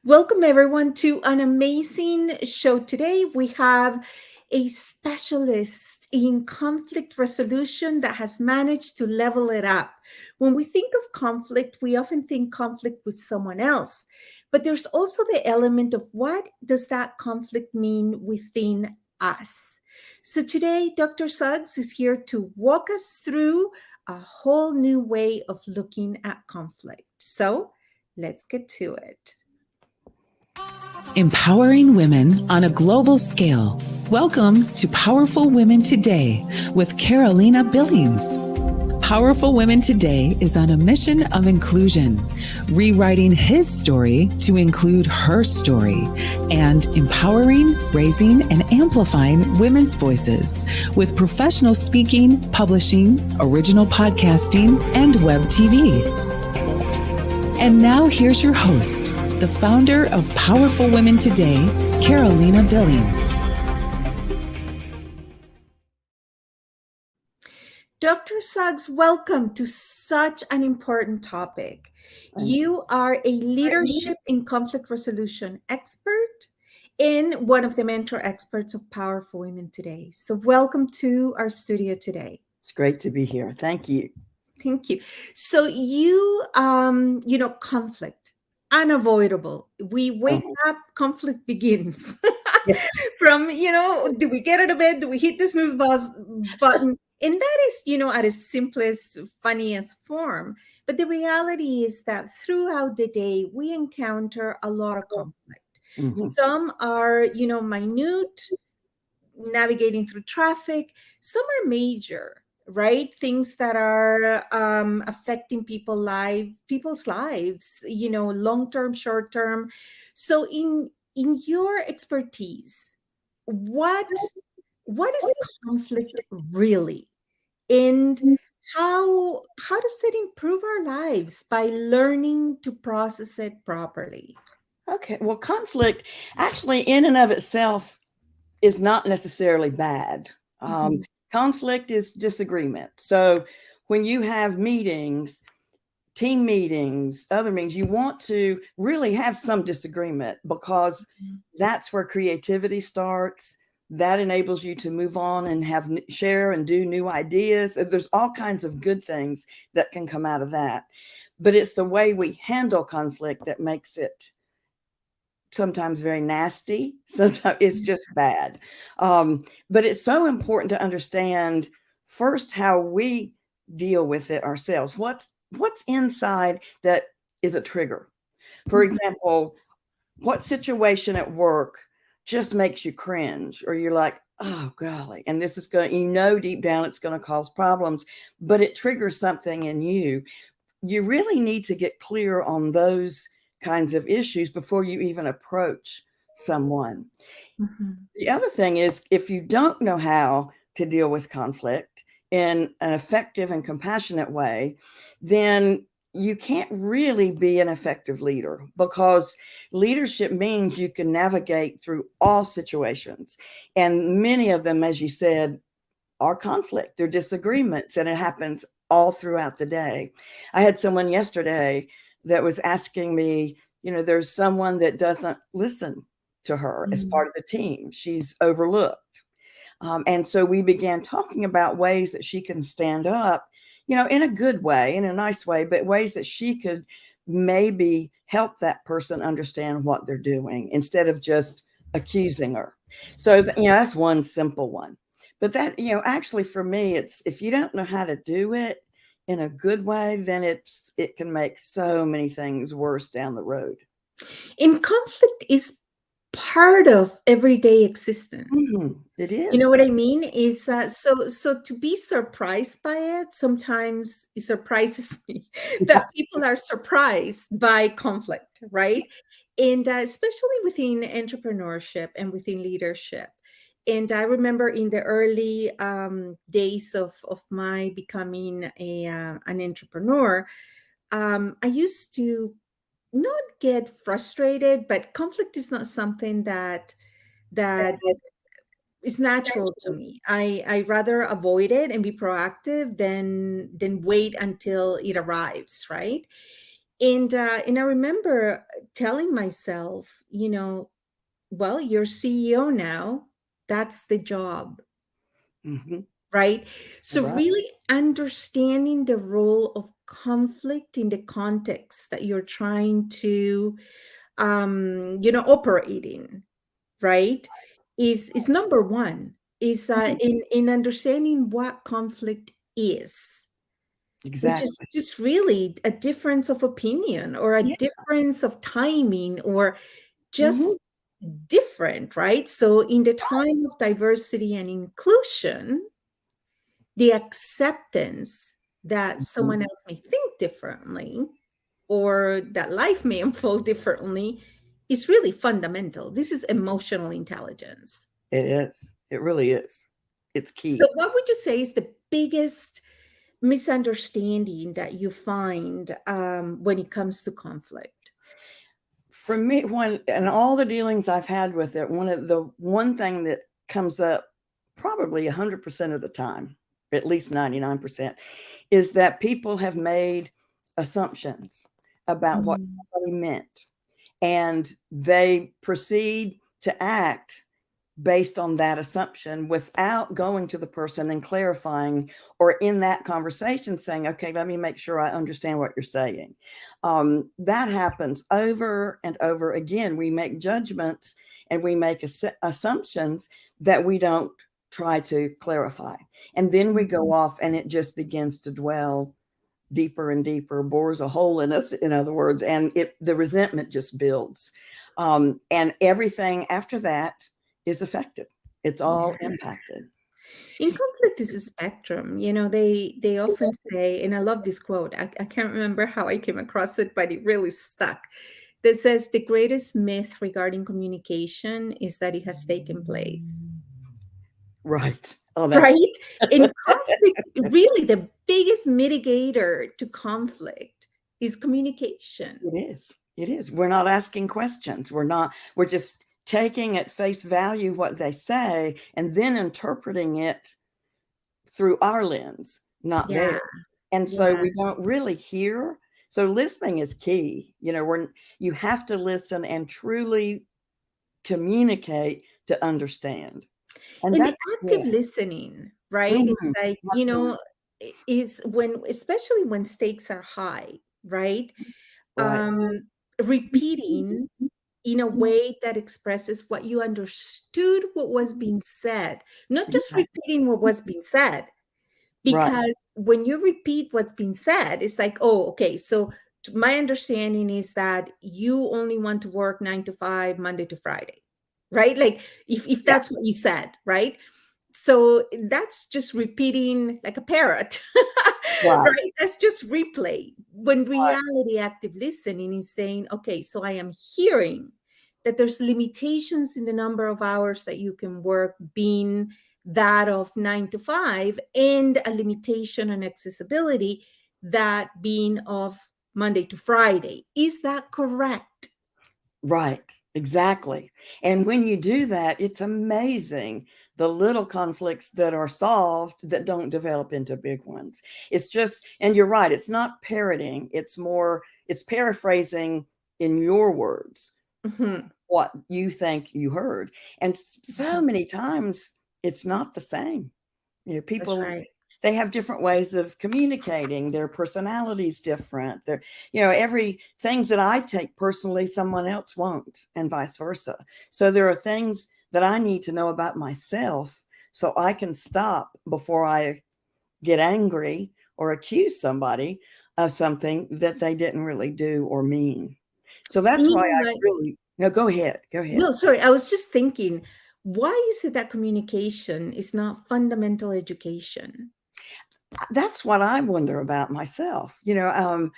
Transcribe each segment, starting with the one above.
Welcome, everyone, to an amazing show. Today, we have a specialist in conflict resolution that has managed to level it up. When we think of conflict, we often think conflict with someone else, but there's also the element of what does that conflict mean within us. So today, Dr. Suggs is here to walk us through a whole new way of looking at conflict. So let's get to it. Empowering women on a global scale. Welcome to Powerful Women Today with Carolina Billings. Powerful Women Today is on a mission of inclusion, rewriting his story to include her story, and empowering, raising, and amplifying women's voices with professional speaking, publishing, original podcasting, and web TV. And now here's your host, the founder of Powerful Women Today, Carolina Billings. Dr. Suggs, welcome to such an important topic. You are a leadership in conflict resolution expert and one of the mentor experts of Powerful Women Today. So welcome to our studio today. It's great to be here. Thank you. Thank you. So conflict, unavoidable. We wake up, conflict begins. Yes. From, do we get out of bed? Do we hit the snooze button? And that is, at its simplest, funniest form. But the reality is that throughout the day, we encounter a lot of conflict. Mm-hmm. Some are, minute, navigating through traffic. Some are major, right? Things that are affecting people's lives, long-term, short-term. So in your expertise, what is conflict really? And how does it improve our lives by learning to process it properly? Okay. Well, conflict actually in and of itself is not necessarily bad. Conflict is disagreement. So when you have meetings, team meetings, other meetings, you want to really have some disagreement because that's where creativity starts. That enables you to move on and share and do new ideas. There's all kinds of good things that can come out of that. But it's the way we handle conflict that makes it sometimes very nasty. Sometimes it's just bad. But it's so important to understand first how we deal with it ourselves. What's inside that is a trigger? For example, what situation at work just makes you cringe, or you're like, oh golly, and this is deep down it's going to cause problems, but it triggers something in you. You really need to get clear on those kinds of issues before you even approach someone. The other thing is, if you don't know how to deal with conflict in an effective and compassionate way, then you can't really be an effective leader, because leadership means you can navigate through all situations. And many of them, as you said, are conflict, they're disagreements, and it happens all throughout the day. I had someone yesterday that was asking me, there's someone that doesn't listen to her as part of the team. She's overlooked. And so we began talking about ways that she can stand up, in a good way, in a nice way, but ways that she could maybe help that person understand what they're doing instead of just accusing her. So, that's one simple one. But that, actually for me, it's, if you don't know how to do it in a good way, then it can make so many things worse down the road. And conflict is part of everyday existence. It is. You know what I mean? Is that so to be surprised by it, sometimes it surprises me that people are surprised by conflict, right? And especially within entrepreneurship and within leadership. And I remember in the early days of my becoming an entrepreneur, I used to not get frustrated, but conflict is not something that is natural to me. I rather avoid it and be proactive than wait until it arrives, right? And I remember telling myself, well, you're CEO now. That's the job, Mm-hmm. right? So Right. really understanding the role of conflict in the context that you're trying to operate in, right? Is number one. Is Mhm. in understanding what conflict is, which is Exactly. just really a difference of opinion or a Yeah. difference of timing or Mm-hmm. just different, right? So in the time of diversity and inclusion, the acceptance that someone else may think differently or that life may unfold differently is really fundamental. This is emotional intelligence. It is. It really is. It's So, key. what would you say is the biggest misunderstanding that you find when it comes to conflict? For me, when and all the dealings I've had with it, one thing that comes up probably 100% of the time, at least 99%, is that people have made assumptions about what Mm, somebody meant, and they proceed to act based on that assumption without going to the person and clarifying, or in that conversation saying, okay, let me make sure I understand what you're saying. That happens over and over again. We make judgments and we make assumptions that we don't try to clarify, and then we go off and it just begins to dwell deeper and deeper, bores a hole in us, in other words, and the resentment just builds. And everything after that is affected. It's all yeah. impacted. In conflict is a spectrum. They often say, and I love this quote. I can't remember how I came across it, but it really stuck. That says the greatest myth regarding communication is that it has taken place. Right. Oh, that's Right? In conflict, really the biggest mitigator to conflict is communication. it is. It is. We're not asking questions. We're just taking at face value what they say and then interpreting it through our lens, not Yeah, theirs. And so yeah. we don't really hear. So listening is key. You have to listen and truly communicate to understand. And And the that's yeah. active listening, right? It's Mhm. like, Absolutely. is when, especially when stakes are high, right? Right. Repeating in a way that expresses what you understood what was being said, not just Exactly. repeating what was being said. Right. Because when you repeat what's been said, it's like, oh, okay, so my understanding is that you only want to work 9 to 5, Monday to Friday, right? Like if Yeah. that's what you said, right? So that's just repeating like a parrot, Right. right? That's just replay. When Right. reality, active listening is saying, okay, so I am hearing that there's limitations in the number of hours that you can work, being that of 9 to 5, and a limitation on accessibility, that being of Monday to Friday. Is that correct? Right. Exactly. And when you do that, it's amazing the little conflicts that are solved that don't develop into big ones. It's just, and you're right, it's not parroting, it's paraphrasing in your words Mhm. what you think you heard. And so Mhm. many times it's not the same. That's People, right. they have different ways of communicating. Their personality's different. Every things that I take personally, someone else won't, and vice versa. So there are things that I need to know about myself so I can stop before I get angry or accuse somebody of something that they didn't really do or mean. So And that's you why know I what? really, no, go ahead. Go ahead. No, sorry. I was just thinking, why is it that communication is not fundamental education? That's what I wonder about myself. In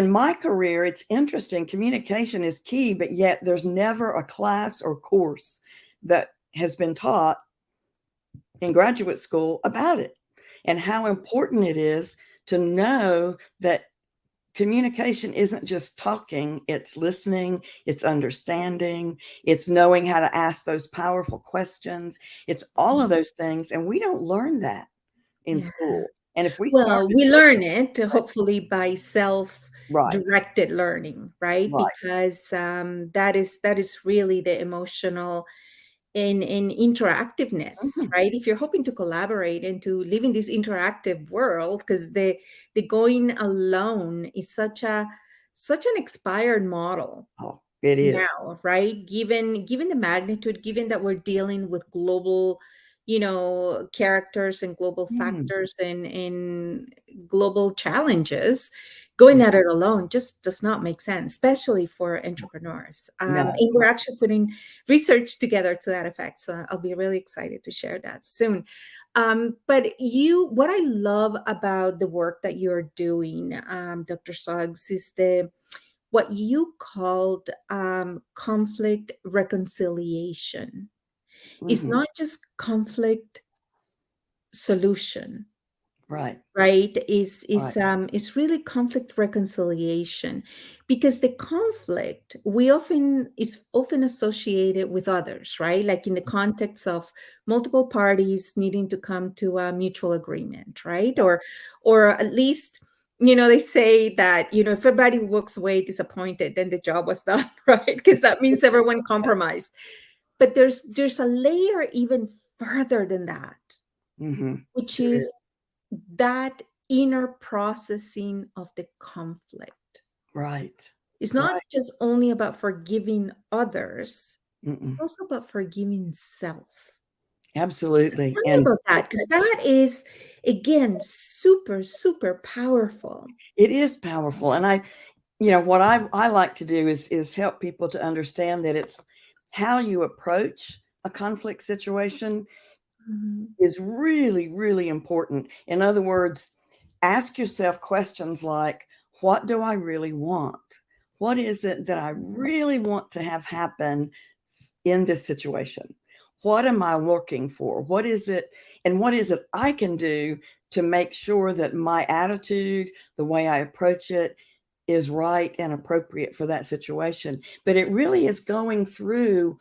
my career, it's interesting. Communication is key, but yet there's never a class or course that has been taught in graduate school about it and how important it is to know that communication isn't just talking, it's listening, it's understanding, it's knowing how to ask those powerful questions. It's all of those things. And we don't learn that in Yeah. school. And if we Well, started we learning, learn it hopefully by self. Right. directed learning, right? Right. Because that is really the emotional in interactiveness, Mhm. right? If you're hoping to collaborate and to live in this interactive world, because the going alone is such an expired model Oh, it is. now, right? Given the magnitude, given that we're dealing with global, characters and global Mm. factors and global challenges, going Yeah. at it alone just does not make sense, especially for entrepreneurs. No. And we're actually putting research together to that effect. So I'll be really excited to share that soon. But what I love about the work that you're doing, Dr. Suggs, is the what you called conflict reconciliation. It's Mhm. not just conflict solution, Right. right? is Right. is um is really conflict reconciliation, because the conflict we often is often associated with others, right? Like in the context of multiple parties needing to come to a mutual agreement, right? Or at least, they say that, if everybody walks away disappointed, then the job was done, right? Because that means everyone compromised. But there's a layer even further than that, Mhm. which There is is. that inner processing of the conflict. Right. It's not Right. just only about forgiving others, it's Mm-mm. also about forgiving self. Absolutely. Tell me And about that, because that is, again, super, super powerful. it is powerful. And what I like to do is help people to understand that it's how you approach a conflict situation Mhm. is really, really important. In other words, ask yourself questions like, what do I really want? What is it that I really want to have happen in this situation? What am I looking for? What is it? And what is it I can do to make sure that my attitude, the way I approach it, is right and appropriate for that situation? But it really is going through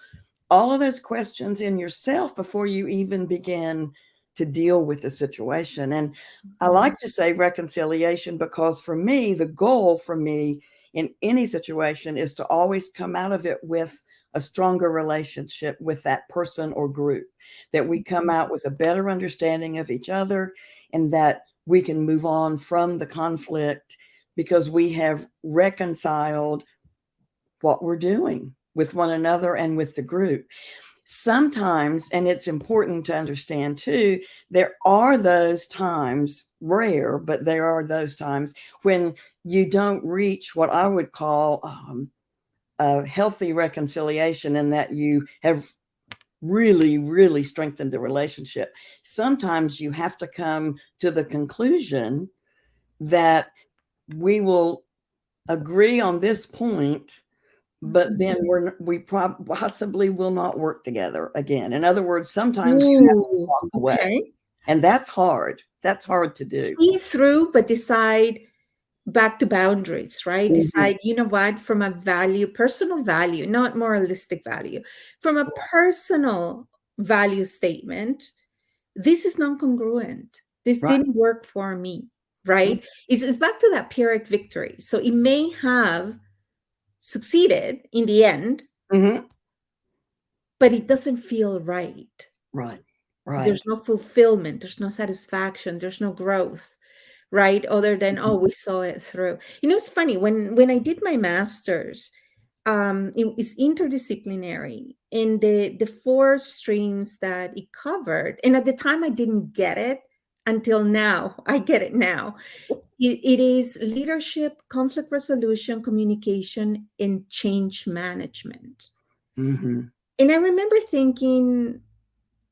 all of those questions in yourself before you even begin to deal with the situation. And I Mhm. like to say reconciliation because for me, the goal for me in any situation is to always come out of it with a stronger relationship with that person or group, that we come out with a better understanding of each other and that we can move on from the conflict because we have reconciled what we're doing with one another and with the group. Sometimes, and it's important to understand too, there are those times, rare, but there are those times when you don't reach what I would call a healthy reconciliation, and that you have really, really strengthened the relationship. Sometimes you have to come to the conclusion that we will agree on this point, but Mhm. then possibly will not work together again. In other words, sometimes you have to Ooh, walk away, okay. and that's hard. That's hard to do. See through, but decide back to boundaries, right? Mhm. Decide, you know what, from a value, personal value, not moralistic value, from a personal value statement, this is non-congruent. This Right. didn't work for me, right? It's back to that Pyrrhic victory. So it may have succeeded in the end, Mhm. but it doesn't feel right. Right. Right. There's no fulfillment, there's no satisfaction, there's no growth, right? Other than, Mhm. oh, we saw it through. It's funny, when I did my master's, it was interdisciplinary, and the four streams that it covered, and at the time I didn't get it until now. I get it now. It is leadership, conflict resolution, communication, and change management. Mhm. And I remember thinking,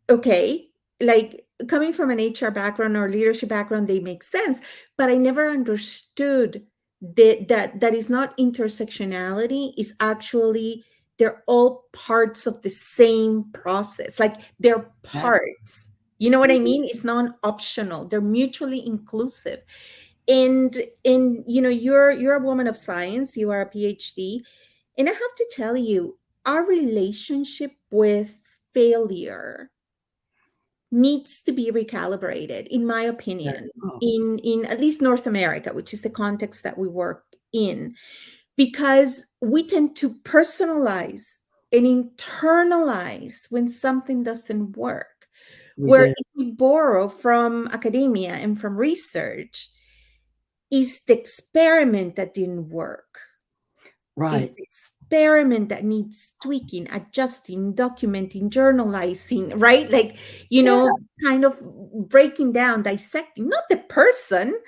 okay, like coming from an HR background or leadership background, they make sense, but I never understood that is not intersectionality, is actually they're all parts of the same process. Like they're Exactly. parts. You know what I Mhm. mean? It's non-optional. They're mutually inclusive. And you're a woman of science, you are a PhD, and I have to tell you, our relationship with failure needs to be recalibrated, in my Yes. opinion, Oh, in at least North America, which is the context that we work in, because we tend to personalize and internalize when something doesn't work. We Where do. if we borrow from academia and from research, is the experiment that didn't work, is Right. the experiment that needs tweaking, adjusting, documenting, journalizing, right? Like, Yeah. kind of breaking down, dissecting, not the person.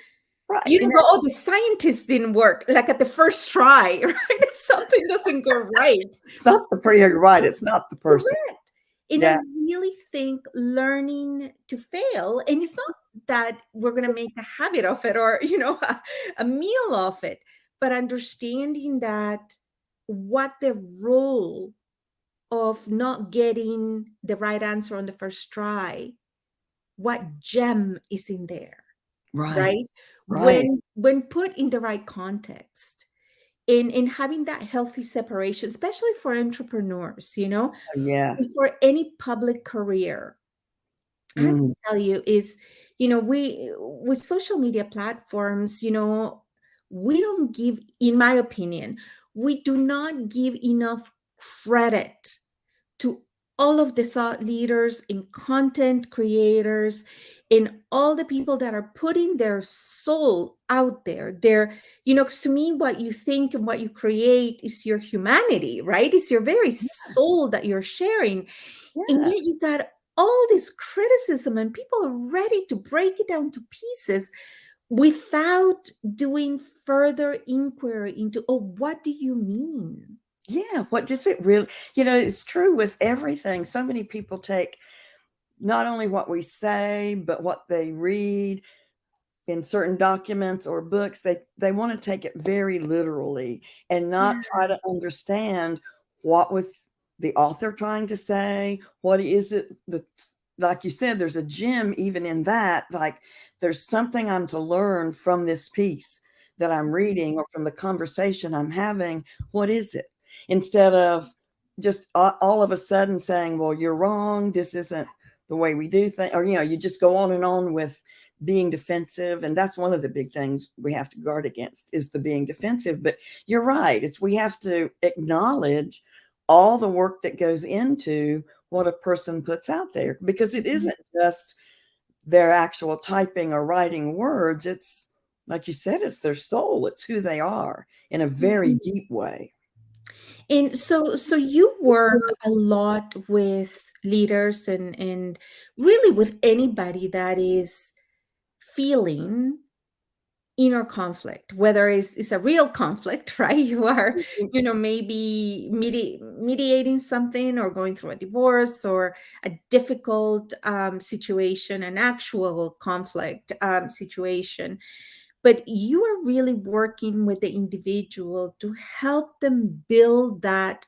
Right. You don't go, oh, the scientist didn't work like at the first try, right? If something doesn't go right. It's not the you're right. It's not the person. Correct. And I Yeah. really think learning to fail, and it's not that we're going to make a habit of it or, a meal of it, but understanding that what the role of not getting the right answer on the first try, what gem is in there, Right. right? Right. When put in the right context, in having that healthy separation, especially for entrepreneurs, Yeah. and for any public career. I have to Mm. tell you is, we with social media platforms, we don't give, in my opinion, we do not give enough credit to all of the thought leaders and content creators and all the people that are putting their soul out there. 'Cause to me, what you think and what you create is your humanity, right? It's your very soul that you're sharing. And Yeah. yet you got all this criticism and people are ready to break it down to pieces without doing further inquiry into, oh, what do you mean? Yeah. What does it really, it's true with everything. So many people take not only what we say, but what they read in certain documents or books. They want to take it very literally and Yeah. not try to understand what was the author trying to say. What is it that, like you said, there's a gem even in that. Like there's something I'm to learn from this piece that I'm reading or from the conversation I'm having. What is it? Instead of just all of a sudden saying, well, you're wrong, this isn't the way we do things, or you just go on with being defensive. And that's one of the big things we have to guard against, is the being defensive. But you're right, we have to acknowledge all the work that goes into what a person puts out there, because it isn't just their actual typing or writing words. It's, like you said, it's their soul, it's who they are in a very deep way. And so you work a lot with leaders and really with anybody that is feeling inner conflict, whether it's a real conflict, right? You are, maybe mediating something or going through a divorce or a difficult situation, an actual conflict situation. But you are really working with the individual to help them build that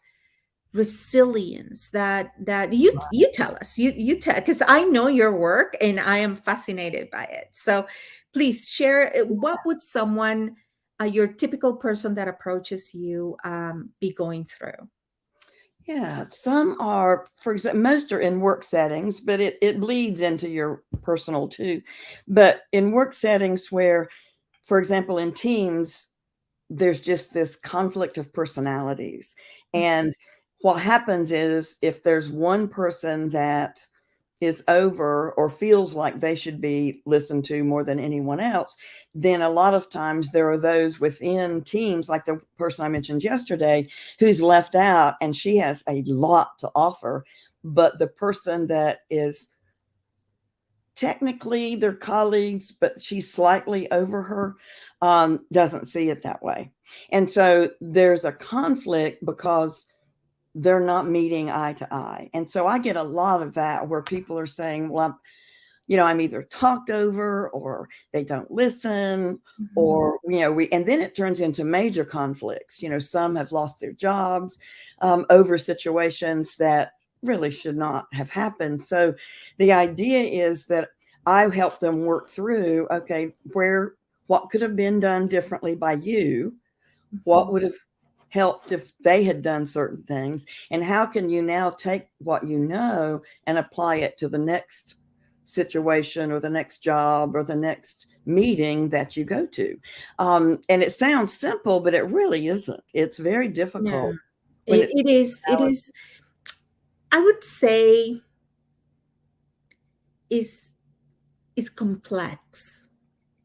resilience that you tell us, you tell, because I know your work and I am fascinated by it. So please share, what would someone, your typical person that approaches you, be going through? Yeah, some are, for example, most are in work settings, but it bleeds into your personal too. But in work settings where, for example, in teams, there's just this conflict of personalities. And what happens is, if there's one person that is over or feels like they should be listened to more than anyone else, then a lot of times there are those within teams, like the person I mentioned yesterday, who's left out, and she has a lot to offer. But the person that is technically their colleagues, but she's slightly over her, doesn't see it that way. And so there's a conflict because they're not meeting eye to eye. And so I get a lot of that where people are saying, well, I'm either talked over or they don't listen, Mhm. or, and then it turns into major conflicts. Some have lost their jobs over situations that really should not have happened. So the idea is that I help them work through, okay, what could have been done differently by you? What Mhm. would have helped if they had done certain things? And how can you now take what you know and apply it to the next situation or the next job or the next meeting that you go to. And it sounds simple, but it really isn't. It's very Yeah, difficult when it's it is. It is. I would say is is complex.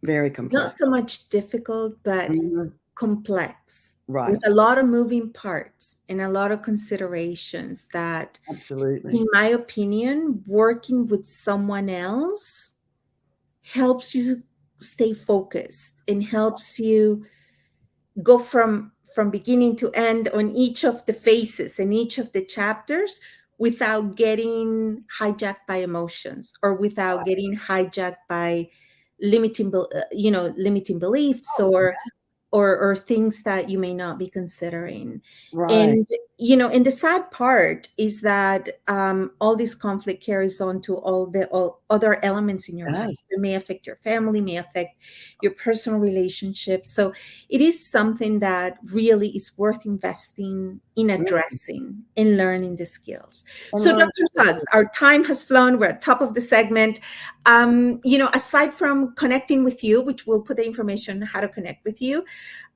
very Not complex. so much difficult, but Mhm. complex Right. with a lot of moving parts and a lot of considerations that, Absolutely. in my opinion, working with someone else helps you stay focused and helps you go from beginning to end on each of the phases and each of the chapters without getting hijacked by emotions or without getting hijacked by limiting beliefs Oh, or things that you may not be considering. right. And the sad part is that all this conflict carries on to all other elements in your life. Yes. It may affect your family, may affect your personal relationships. So it is something that really is worth investing in Mhm. addressing and learning the skills. And So, learn Dr. Suggs, our time has flown. We're at top of the segment. Aside from connecting with you, which we'll put the information on how to connect with you,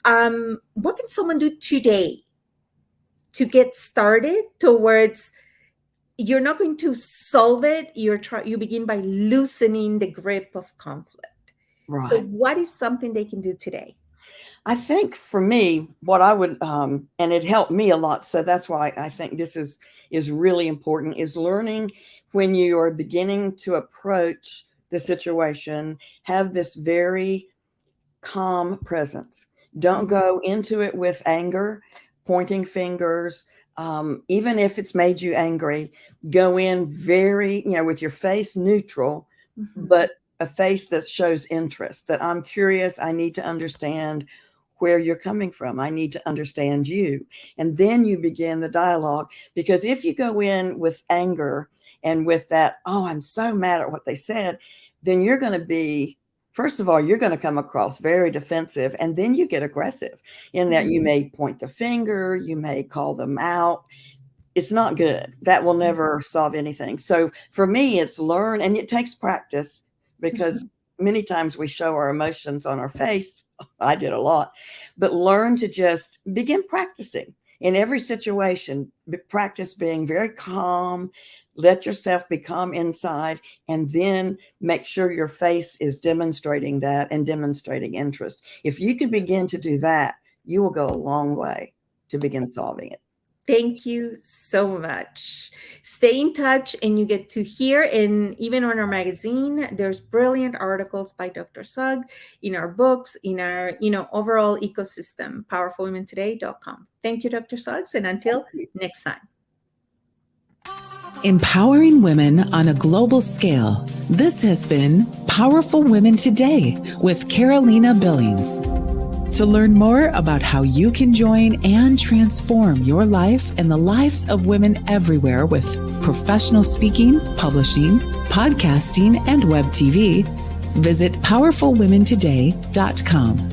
what can someone do today to get started towards, you're not going to solve it, you begin by loosening the grip of conflict. So right. what is something they can do today? I think for me, what I would, and it helped me a lot. So that's why I think this is really important, is learning when you are beginning to approach the situation, have this very calm presence. Don't go into it with anger, pointing fingers. Even if it's made you angry, go in very, with your face neutral, Mhm. but a face that shows interest, that I'm curious, I need to understand where you're coming from. I need to understand you. And then you begin the dialogue. Because if you go in with anger and with that, oh, I'm so mad at what they said, then you're going to be, first of all, you're going to come across very defensive, and then you get aggressive in that you may point the finger, you may call them out. It's not good. That will never solve anything. So for me, it's learn, and it takes practice, because many times we show our emotions on our face. I did a lot, but learn to just begin practicing in every situation. Practice being very calm, let yourself become inside, and then make sure your face is demonstrating that and demonstrating interest. If you can begin to do that, you will go a long way to begin solving it. Thank you so much. Stay in touch, and you get to hear, and even on our magazine, there's brilliant articles by Dr. Sugg, in our books, in our overall ecosystem, powerfulwomentoday.com. Thank you, Dr. Suggs, and until next time. Empowering women on a global scale. This has been Powerful Women Today with Carolina Billings. To learn more about how you can join and transform your life and the lives of women everywhere with professional speaking, publishing, podcasting, and web TV, visit powerfulwomentoday.com.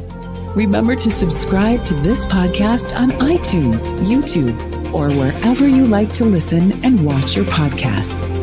Remember to subscribe to this podcast on iTunes, YouTube, or wherever you like to listen and watch your podcasts.